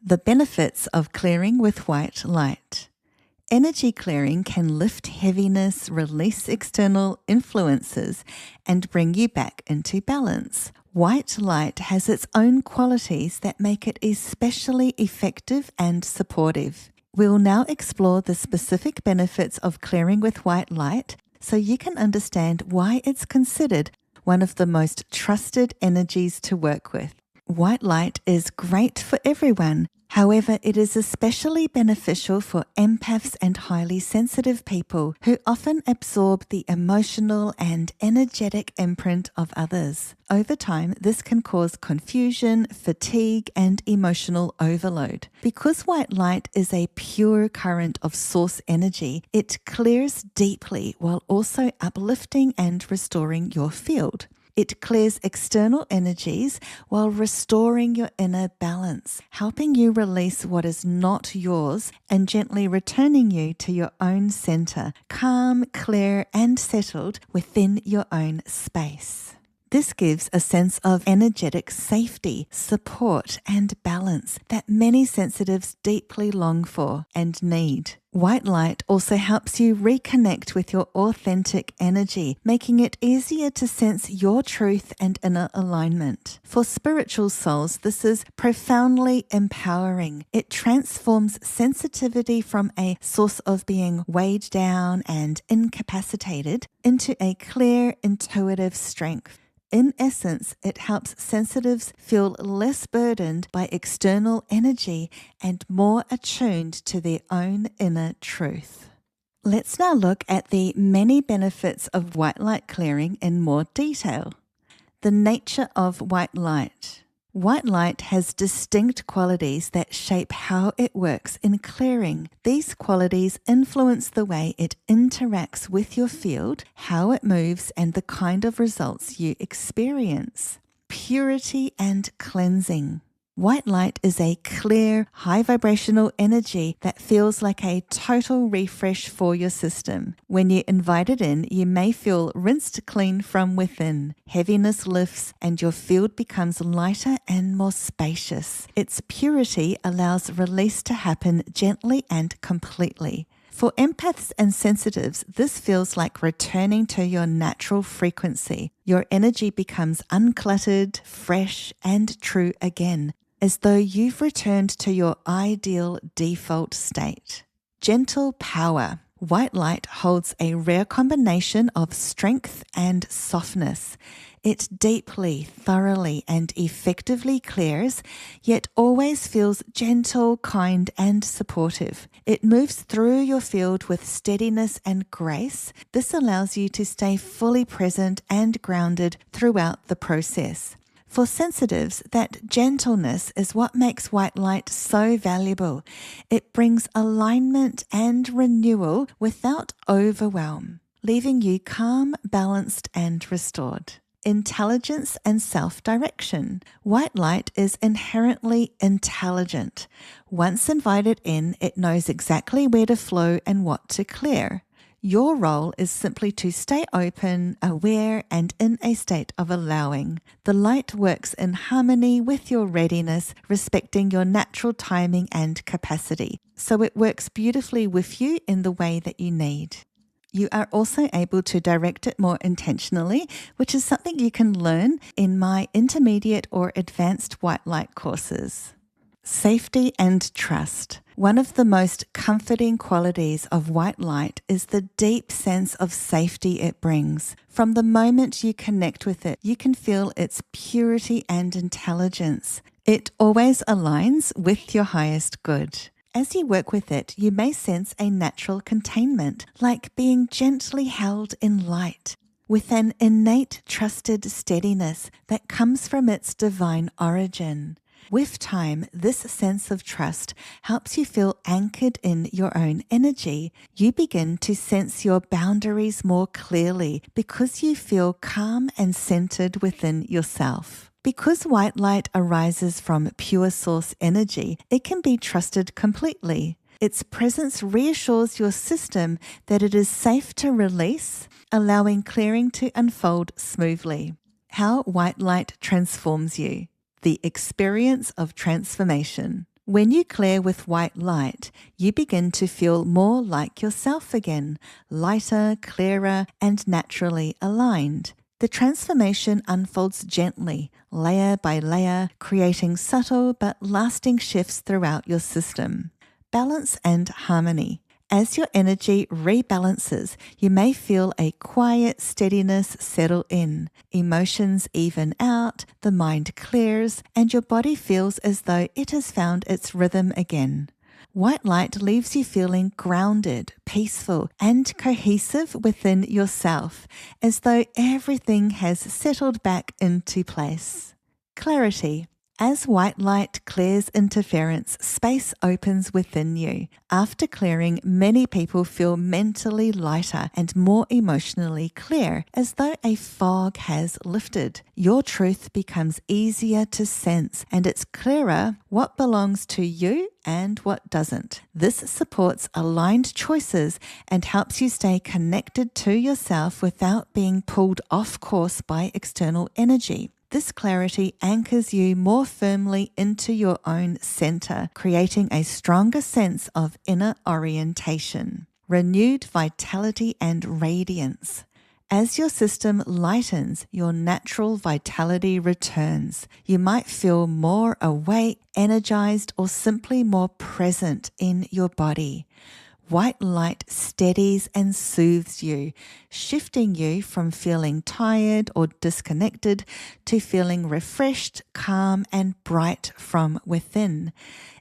The benefits of clearing with white light. Energy clearing can lift heaviness, release external influences, and bring you back into balance. White light has its own qualities that make it especially effective and supportive. We'll now explore the specific benefits of clearing with white light so you can understand why it's considered one of the most trusted energies to work with. White light is great for everyone. However, it is especially beneficial for empaths and highly sensitive people who often absorb the emotional and energetic imprint of others. Over time, this can cause confusion, fatigue, and emotional overload. Because white light is a pure current of source energy, it clears deeply while also uplifting and restoring your field. It clears external energies while restoring your inner balance, helping you release what is not yours and gently returning you to your own center, calm, clear, and settled within your own space. This gives a sense of energetic safety, support, and balance that many sensitives deeply long for and need. White light also helps you reconnect with your authentic energy, making it easier to sense your truth and inner alignment. For spiritual souls, this is profoundly empowering. It transforms sensitivity from a source of being weighed down and incapacitated into a clear, intuitive strength. In essence, it helps sensitives feel less burdened by external energy and more attuned to their own inner truth. Let's now look at the many benefits of white light clearing in more detail. The nature of white light. White light has distinct qualities that shape how it works in clearing. These qualities influence the way it interacts with your field, how it moves, and the kind of results you experience. Purity and cleansing. White light is a clear, high vibrational energy that feels like a total refresh for your system. When you invite it in, you may feel rinsed clean from within. Heaviness lifts and your field becomes lighter and more spacious. Its purity allows release to happen gently and completely. For empaths and sensitives, this feels like returning to your natural frequency. Your energy becomes uncluttered, fresh, and true again, as though you've returned to your ideal default state. Gentle power. White light holds a rare combination of strength and softness. It deeply, thoroughly, and effectively clears, yet always feels gentle, kind, and supportive. It moves through your field with steadiness and grace. This allows you to stay fully present and grounded throughout the process. For sensitives, that gentleness is what makes white light so valuable. It brings alignment and renewal without overwhelm, leaving you calm, balanced, and restored. Intelligence and self-direction. White light is inherently intelligent. Once invited in, it knows exactly where to flow and what to clear. Your role is simply to stay open, aware, and in a state of allowing. The light works in harmony with your readiness, respecting your natural timing and capacity. So it works beautifully with you in the way that you need. You are also able to direct it more intentionally, which is something you can learn in my intermediate or advanced white light courses. Safety and trust. One of the most comforting qualities of white light is the deep sense of safety it brings. From the moment you connect with it, you can feel its purity and intelligence. It always aligns with your highest good. As you work with it, you may sense a natural containment, like being gently held in light, with an innate trusted steadiness that comes from its divine origin. With time, this sense of trust helps you feel anchored in your own energy. You begin to sense your boundaries more clearly because you feel calm and centered within yourself. Because white light arises from pure source energy, it can be trusted completely. Its presence reassures your system that it is safe to release, allowing clearing to unfold smoothly. How white light transforms you. The experience of transformation. When you clear with white light, you begin to feel more like yourself again, lighter, clearer, and naturally aligned. The transformation unfolds gently, layer by layer, creating subtle but lasting shifts throughout your system. Balance and harmony. As your energy rebalances, you may feel a quiet steadiness settle in. Emotions even out, the mind clears, and your body feels as though it has found its rhythm again. White light leaves you feeling grounded, peaceful, and cohesive within yourself, as though everything has settled back into place. Clarity. As white light clears interference, space opens within you. After clearing, many people feel mentally lighter and more emotionally clear, as though a fog has lifted. Your truth becomes easier to sense, and it's clearer what belongs to you and what doesn't. This supports aligned choices and helps you stay connected to yourself without being pulled off course by external energy. This clarity anchors you more firmly into your own center, creating a stronger sense of inner orientation. Renewed vitality and radiance. As your system lightens, your natural vitality returns. You might feel more awake, energized, or simply more present in your body. White light steadies and soothes you, shifting you from feeling tired or disconnected to feeling refreshed, calm, and bright from within.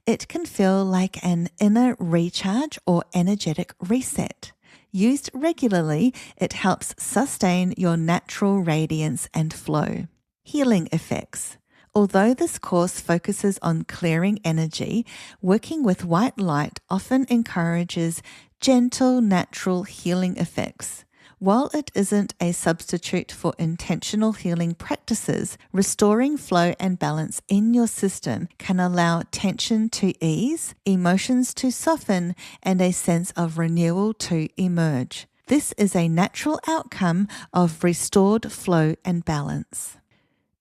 It can feel like an inner recharge or energetic reset. Used regularly, it helps sustain your natural radiance and flow. Healing effects. Although this course focuses on clearing energy, working with white light often encourages gentle, natural healing effects. While it isn't a substitute for intentional healing practices, restoring flow and balance in your system can allow tension to ease, emotions to soften, and a sense of renewal to emerge. This is a natural outcome of restored flow and balance.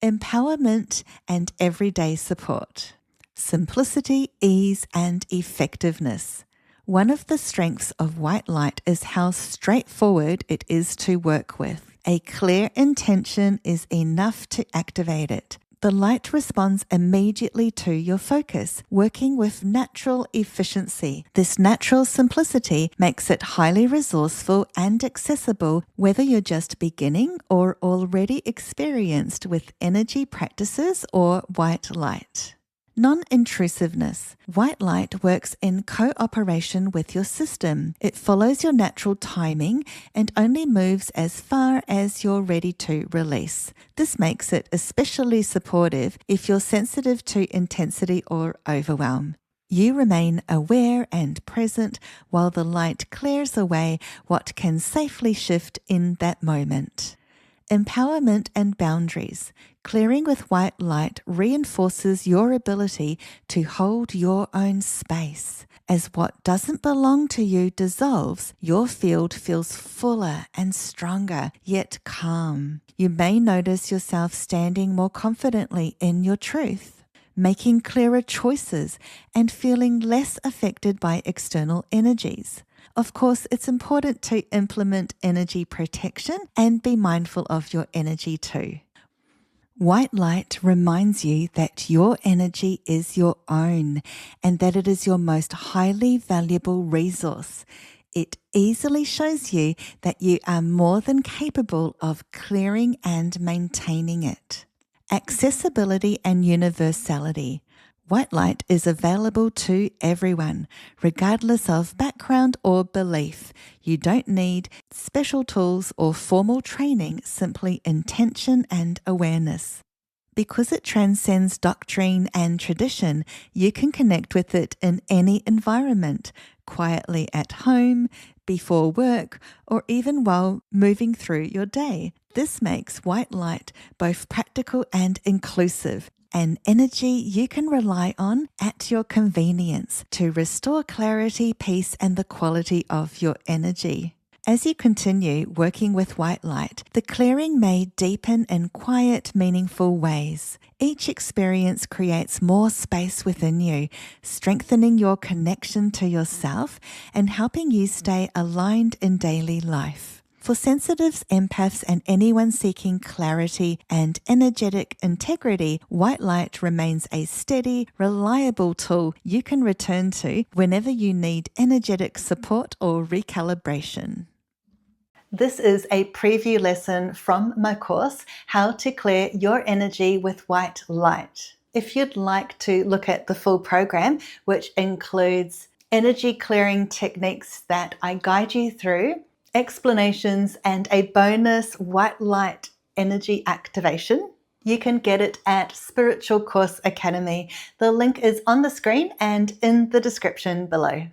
Empowerment and everyday support. Simplicity, ease, and effectiveness. One of the strengths of white light is how straightforward it is to work with. A clear intention is enough to activate it. The light responds immediately to your focus, working with natural efficiency. This natural simplicity makes it highly resourceful and accessible, whether you're just beginning or already experienced with energy practices or white light. Non-intrusiveness. White light works in cooperation with your system. It follows your natural timing and only moves as far as you're ready to release. This makes it especially supportive if you're sensitive to intensity or overwhelm. You remain aware and present while the light clears away what can safely shift in that moment. Empowerment and boundaries. Clearing with white light reinforces your ability to hold your own space. As what doesn't belong to you dissolves, your field feels fuller and stronger, yet calm. You may notice yourself standing more confidently in your truth, making clearer choices, and feeling less affected by external energies. Of course, it's important to implement energy protection and be mindful of your energy too. White light reminds you that your energy is your own and that it is your most highly valuable resource. It easily shows you that you are more than capable of clearing and maintaining it. Accessibility and universality. White light is available to everyone, regardless of background or belief. You don't need special tools or formal training, simply intention and awareness. Because it transcends doctrine and tradition, you can connect with it in any environment, quietly at home, before work, or even while moving through your day. This makes white light both practical and inclusive, an energy you can rely on at your convenience to restore clarity, peace, and the quality of your energy. As you continue working with white light, the clearing may deepen in quiet, meaningful ways. Each experience creates more space within you, strengthening your connection to yourself and helping you stay aligned in daily life. For sensitives, empaths, and anyone seeking clarity and energetic integrity, white light remains a steady, reliable tool you can return to whenever you need energetic support or recalibration. This is a preview lesson from my course, How to Clear Your Energy with White Light. If you'd like to look at the full program, which includes energy clearing techniques that I guide you through, explanations, and a bonus white light energy activation, you can get it at Spiritual Course Academy. The link is on the screen and in the description below.